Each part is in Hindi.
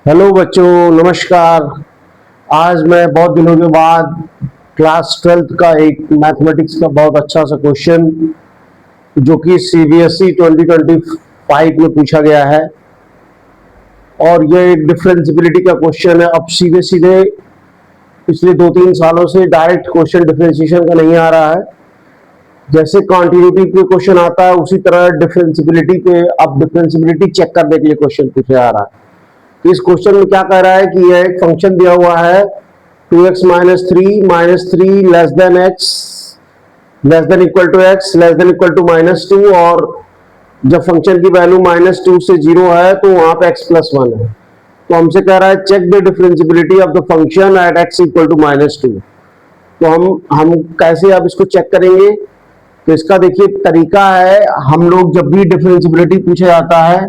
हेलो बच्चों, नमस्कार। आज मैं बहुत दिनों के बाद क्लास 12th का एक मैथमेटिक्स का बहुत अच्छा सा क्वेश्चन जो कि सीबीएसई 2025 में पूछा गया है और ये एक डिफरेंशियबिलिटी का क्वेश्चन है। अब सीधे सीधे पिछले 2-3 सालों से डायरेक्ट क्वेश्चन डिफरेंशिएशन का नहीं आ रहा है। जैसे कॉन्टिन्यूटी पे क्वेश्चन आता है उसी तरह डिफरेंशियबिलिटी पे अब डिफरेंशियबिलिटी चेक करने के लिए क्वेश्चन पूछा जा रहा है। तो इस क्वेश्चन में क्या कह रहा है कि यह एक फंक्शन दिया हुआ है 2x minus three less than X less than equal to X less than equal to -2 और जब फंक्शन की वैल्यू -2 से 0 है तो वहां पे x+1 है। तो हमसे कह रहा है check the differentiability of the function at x equal to -2। तो हम कैसे अब इसको चेक करेंगे? तो इसका देखिए तरीका है, हम लोग जब भी डिफरेंशियबिलिटी पूछा जाता है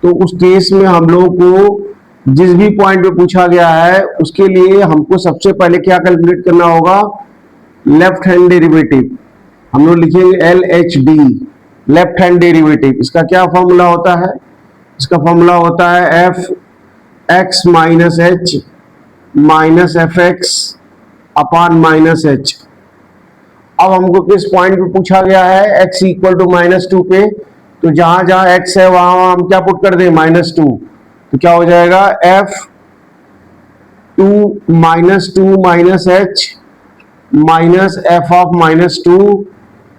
तो उस केस में हम लोग को जिस भी पॉइंट पे पूछा गया है उसके लिए हमको सबसे पहले क्या कैलकुलेट करना होगा? Left hand derivative. हम लोग लिखेंगे LHD, लेफ्ट हैंड डेरिवेटिव। इसका क्या फॉर्मूला होता है? इसका फॉर्मूला होता है fx minus h minus fx upon -h। अब हमको किस पॉइंट पे पूछा गया है? x इक्वल टू -2 पे, तो जहां जहां x है वहां हम क्या पुट कर दें? -2। तो क्या हो जाएगा? f(2 minus h minus f of -2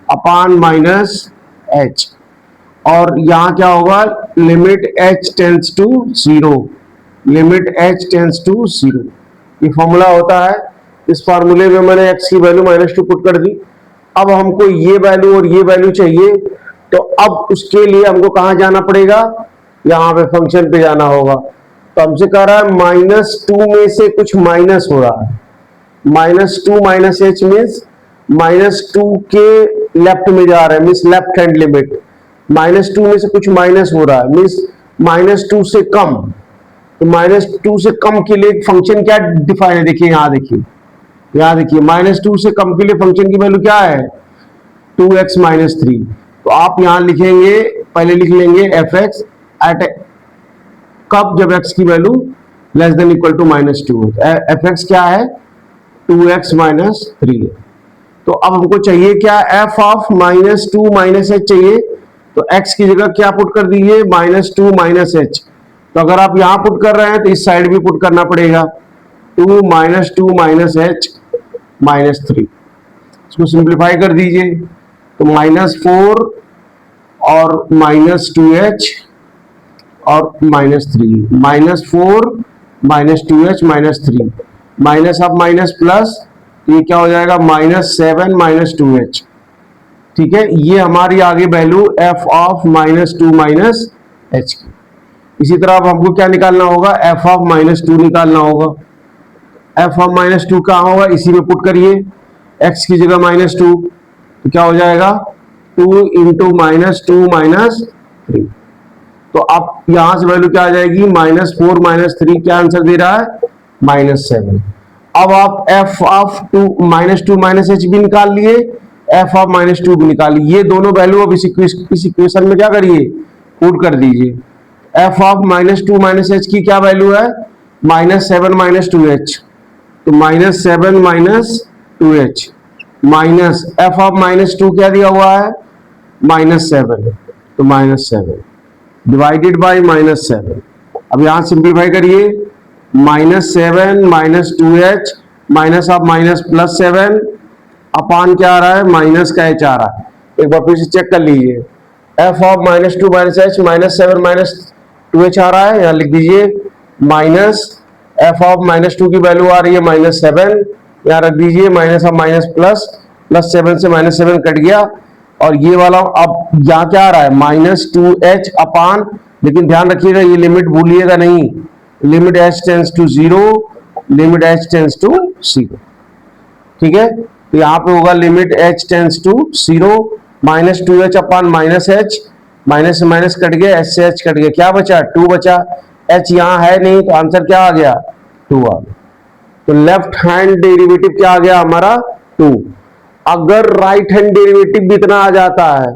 upon -h। और यहां क्या होगा? Limit h tends to 0, limit h tends to 0। ये फॉर्मूला होता है। इस फॉर्मूले में मैंने x की वैल्यू -2 पुट कर दी। अब हमको ये वैल्यू और ये वैल्यू चाहिए, तो अब उसके लिए हमको कहां जाना पड़ेगा? यहां पे फंक्शन पे जाना होगा। तो हमसे कह रहा है -2 में से कुछ माइनस हो रहा है। -2 माइनस h मीन्स -2 के लेफ्ट में जा रहा है, मीन्स लेफ्ट हैंड लिमिट। -2 में से कुछ माइनस हो रहा है मीन्स -2 से कम। तो -2 से कम के लिए फंक्शन क्या डिफाइन है? देखिए यहां देखिए, यहां देखिए -2 से कम के लिए फंक्शन की वैल्यू क्या है? 2x minus 3। तो आप यहां लिखेंगे, पहले लिख लेंगे fx एट कब? जब x की value less than equal to -2। fx क्या है? 2x माइनस 3 है। तो अब हमको चाहिए क्या? f ऑफ -2 माइनस h चाहिए। तो x की जगह क्या पुट कर दीजिए? -2 माइनस h। तो अगर आप यहां पुट कर रहे हैं तो इस साइड भी पुट करना पड़ेगा, 2 माइनस h माइनस 3। इसको सिंप्लीफाई कर दीजिए तो -4 और -2h और -3, -4 -2h -3, minus of minus plus, तो ये क्या हो जाएगा? -7 -2h। ठीक है, ये हमारी आगे value f of -2 minus h की। इसी तरह अब हमको क्या निकालना होगा? f ऑफ -2 निकालना होगा। f ऑफ -2 कहाँ होगा? इसी में पुट करिए, x की जगह -2, तो क्या हो जाएगा? 2 इंटू -2 -3। तो अब यहां से वैल्यू क्या आ जाएगी? -4 -3, क्या आंसर दे रहा है? -7। अब आप f ऑफ 2 माइनस h भी निकाल लिए, f ऑफ -2 भी निकाल लिए। ये दोनों वैल्यू अब इस इक्वेशन में क्या करिए? पुट कर दीजिए। f ऑफ -2 -h की क्या वैल्यू है? -7 -2h। तो -7 -2h माइनस f ऑफ -2 क्या दिया हुआ है? -7। तो -7 डिवाइडेड बाय -7। अब यहां सिंप्लीफाई करिए, -7 -2h minus of minus plus 7 अपान क्या आ रहा है? माइनस का h आ रहा है। एक बार फिर से चेक कर लीजिए, f ऑफ -2 -h -7 -2h आ रहा है। यहां लिख दीजिए माइनस f ऑफ -2 की वैल्यू आ रही है -7, यहां रख दीजिए माइनस ऑफ माइनस प्लस 7 से -7 कट गया। और ये वाला अब यहां क्या आ रहा है? -2h अपान, लेकिन ध्यान रखिएगा ये लिमिट भूलिएगा नहीं, limit h tends to 0, limit h tends to 0। ठीक है, तो यहां पे होगा limit h tends to 0, -2h upon -h, minus से माइनस कट गया, h से h कट गया, क्या बचा? 2 बचा। h यहां है नहीं तो आंसर क्या आ गया? 2 आ गया। तो लेफ्ट हैंड डेरिवेटिव क्या आ गया हमारा? 2। अगर राइट हैंड डेरिवेटिव भी इतना आ जाता है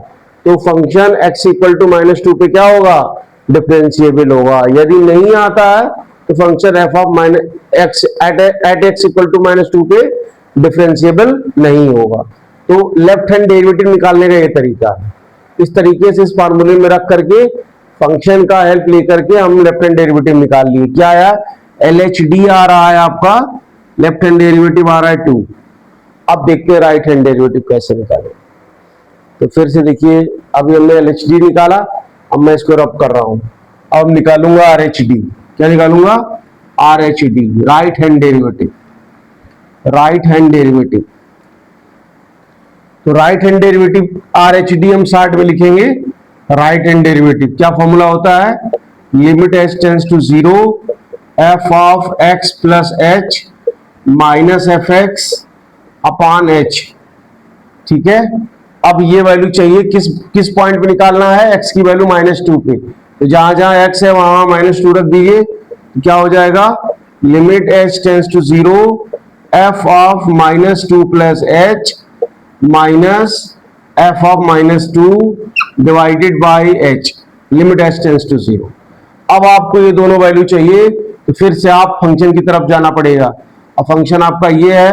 तो फंक्शन x इक्वल टू -2 पे क्या होगा? डिफरेंशिएबल होगा। यदि नहीं आता है तो function F of minus X at X equal to -2 पे डिफरेंशिएबल नहीं होगा। तो लेफ्ट हैंड डेरिवेटिव निकालने का ये तरीका है। इस तरीके से इस फार्मूले में रख करके फंक्शन का हेल्प लेकर के हम लेफ्ट हैंड डेरिवेटिव निकाल लिए। क्या आया? LHD आ रहा है आपका, लेफ्ट हैंड डेरिवेटिव आ रहा है 2। अब देखते हैं राइट हैंड डेरिवेटिव कैसे निकालें। तो फिर से देखिए, अभी हमने LHD निकाला, अब मैं इसको रब कर रहा हूं। अब निकालूंगा RHD। क्या निकालूंगा? RHD, right hand derivative. Right hand derivative, तो राइट हैंड डेरिवेटिव RHD हम शार्ट में लिखेंगे। राइट हैंड डेरिवेटिव क्या फॉर्मूला होता है? Limit h tends to 0 f of x plus h minus F X upon h। ठीक है, अब ये वैल्यू चाहिए किस पॉइंट पे निकालना है? x की वैल्यू -2 पे। तो जहां जहां x है वहां -2 रख दीजिए। तो क्या हो जाएगा? Limit h tends to 0 f of -2 plus h minus f of -2 divided by h, limit h tends to 0। अब आपको ये दोनों वैल्यू चाहिए, तो फिर से आप फंक्शन की तरफ जाना पड़ेगा। अब फंक्शन आपका ये है।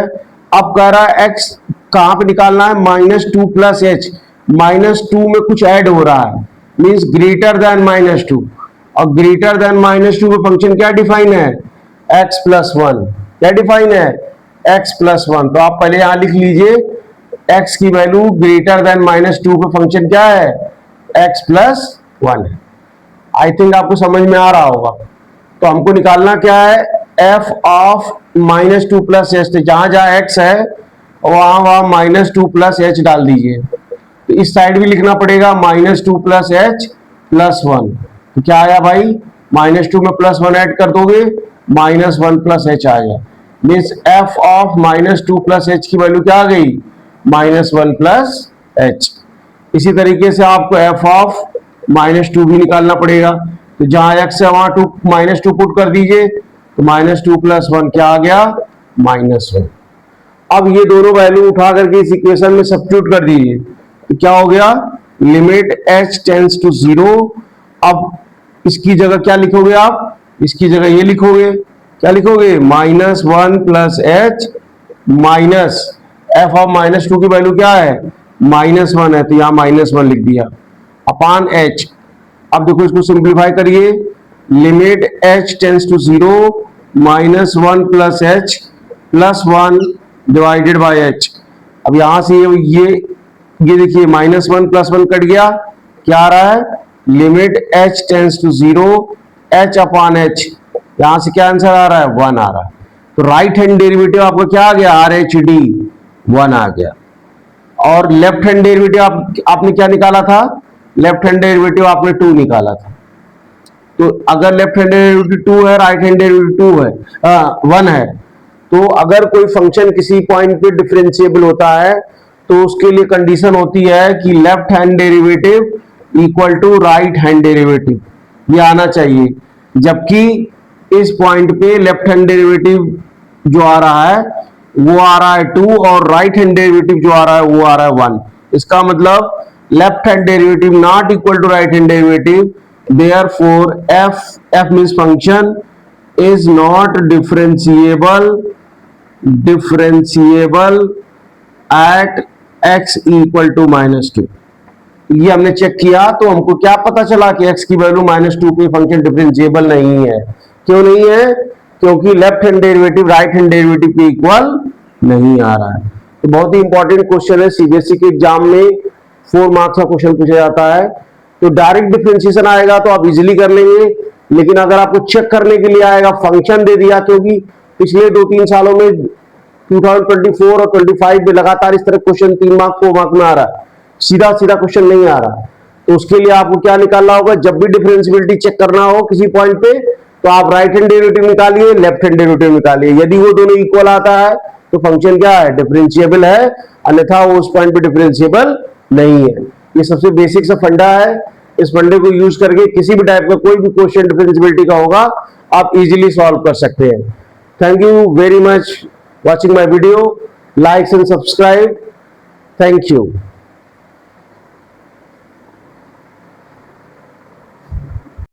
अब कह रहा है x कहां पे निकालना है? -2 प्लस h। -2 में कुछ ऐड हो रहा है, मींस ग्रेटर देन -2। और ग्रेटर देन -2 में फंक्शन क्या डिफाइन है? x plus 1। क्या डिफाइन है? x plus 1। तो आप पहले यहां लिख लीजिए, x की वैल्यू ग्रेटर देन -2 पे फंक्शन क्या है? x प्लस 1 है। आई थिंक आपको समझ में आ रहा होगा। तो हमको निकालना क्या है? f of -2 plus h। जहां जहां x है वहां -2 प्लस h डाल दीजिए। तो इस साइड भी लिखना पड़ेगा -2 प्लस h प्लस 1। तो क्या आया भाई? -2 में प्लस 1 ऐड कर दोगे, -1 प्लस h आएगा। Means f of -2 plus h की वैल्यू क्या आ गई? -1 प्लस h। इसी तरीके से आपको f ऑफ -2 भी निकालना पड़ेगा। तो जहां x है वहां -2 पुट कर दीजिए। तो -2 प्लस 1 क्या आ गया? -1। अब ये दोनों वैल्यू उठा करके इस इक्वेशन में सब्स्टिट्यूट कर दीजिए। तो क्या हो गया? Limit h tends to 0। अब इसकी जगह क्या लिखोगे आप? इसकी जगह ये लिखोगे। क्या लिखोगे? -1 plus h minus f of -2 की वैल्यू क्या है? -1 है, तो यहां -1 लिख दिया अपॉन h। अब देखो इसको सिंप्लीफाई करिए। Limit h tends to 0 -1 plus h plus 1 divided by h। अब यहां से ये देखिए -1 प्लस 1 कट गया। क्या आ रहा है? Limit h tends to 0 h upon h। यहां से क्या आंसर आ रहा है? 1 आ रहा है। तो राइट हैंड डेरिवेटिव आपका क्या आ गया? RHD 1 आ गया। और लेफ्ट हैंड डेरिवेटिव आपने क्या निकाला था? लेफ्ट हैंड डेरिवेटिव आपने 2 निकाला था। तो अगर लेफ्ट हैंड डेरिवेटिव 2 है, राइट हैंड डेरिवेटिव 1 है, तो अगर कोई फंक्शन किसी पॉइंट पे डिफरेंशिएबल होता है तो उसके लिए कंडीशन होती है कि left hand derivative equal to right hand derivative, ये आना चाहिए। जबकि इस पॉइंट पे लेफ्ट हैंड डेरिवेटिव जो आ रहा है वो आ रहा है 2 और राइट हैंड डेरिवेटिव जो आ रहा है वो आ रहा है 1। इसका मतलब left hand derivative not equal to right hand derivative, therefore f means function is not differentiable at x equal to -2। ये हमने चेक किया तो हमको क्या पता चला कि x की वैल्यू -2 पे फंक्शन डिफरेंशिएबल नहीं है। क्यों नहीं है? क्योंकि left hand derivative right hand derivative के इक्वल नहीं आ रहा है। तो बहुत ही इंपॉर्टेंट क्वेश्चन है, सीबीएसई के एग्जाम में 4 मार्क्स का क्वेश्चन पूछा जाता है। तो डायरेक्ट डिफरेंशिएशन आएगा तो आप इजीली कर लेंगे, लेकिन अगर आपको चेक करने के लिए आएगा, फंक्शन दे दिया, क्योंकि पिछले 2-3 सालों में 2024 और 25 में लगातार इस तरह क्वेश्चन 3 मार्क 4 मार्क में आ रहा है, सीधा क्वेश्चन नहीं आ रहा। तो उसके लिए आपको क्या निकालना होगा? जब भी डिफरेंशिएबिलिटी चेक करना हो किसी पॉइंट पे, तो आप राइट हैंड डेरिवेटिव निकालिए, लेफ्ट हैंड डेरिवेटिव निकालिए। यदि वो दोनों इक्वल आता है तो फंक्शन क्या है? डिफरेंशिएबल है, अन्यथा वो उस पॉइंट पे डिफरेंशिएबल नहीं है। ये सबसे बेसिक सा फंडा है। इस फंडे को यूज करके किसी भी टाइप का कोई भी क्वेश्चन डिफरेंशिएबिलिटी का होगा आप इजीली सॉल्व कर सकते हैं। Thank you very much watching my video. Like and subscribe. Thank you.